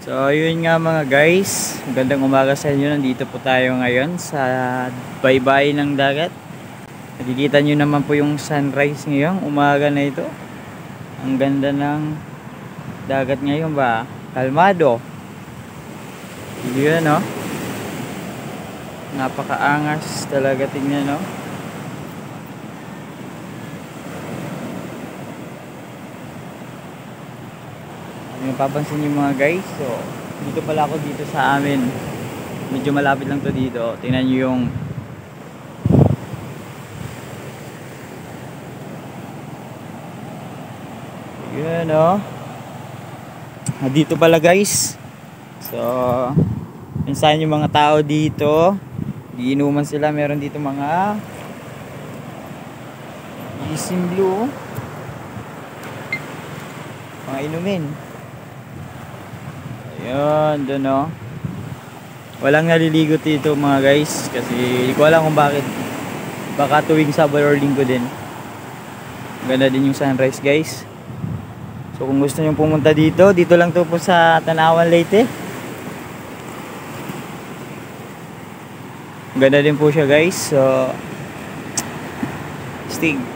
So yun nga mga guys, magandang umaga sa inyo. Nandito po tayo ngayon sa baybay ng dagat. Nakikita nyo naman po yung sunrise ngayong umaga na ito. Ang ganda ng dagat ngayon ba? Kalmado. Yun no. Napakaangas talaga, tingnan no. Yung papansin nyo mga guys, so dito pala ako dito sa amin, medyo malapit lang to dito. Tingnan nyo yung yun o, dito pala guys. So minsan yung mga tao dito giinuman sila, meron dito mga isim blue, mga inumin. Ayun, doon o. Walang naliligo dito mga guys, kasi hindi ko alam kung bakit. Baka tuwing Sabado or Linggo din. Ganda din yung sunrise guys. So kung gusto nyo pumunta dito, dito lang to po sa Tanawan, Leyte. Ganda din po siya guys. So stig.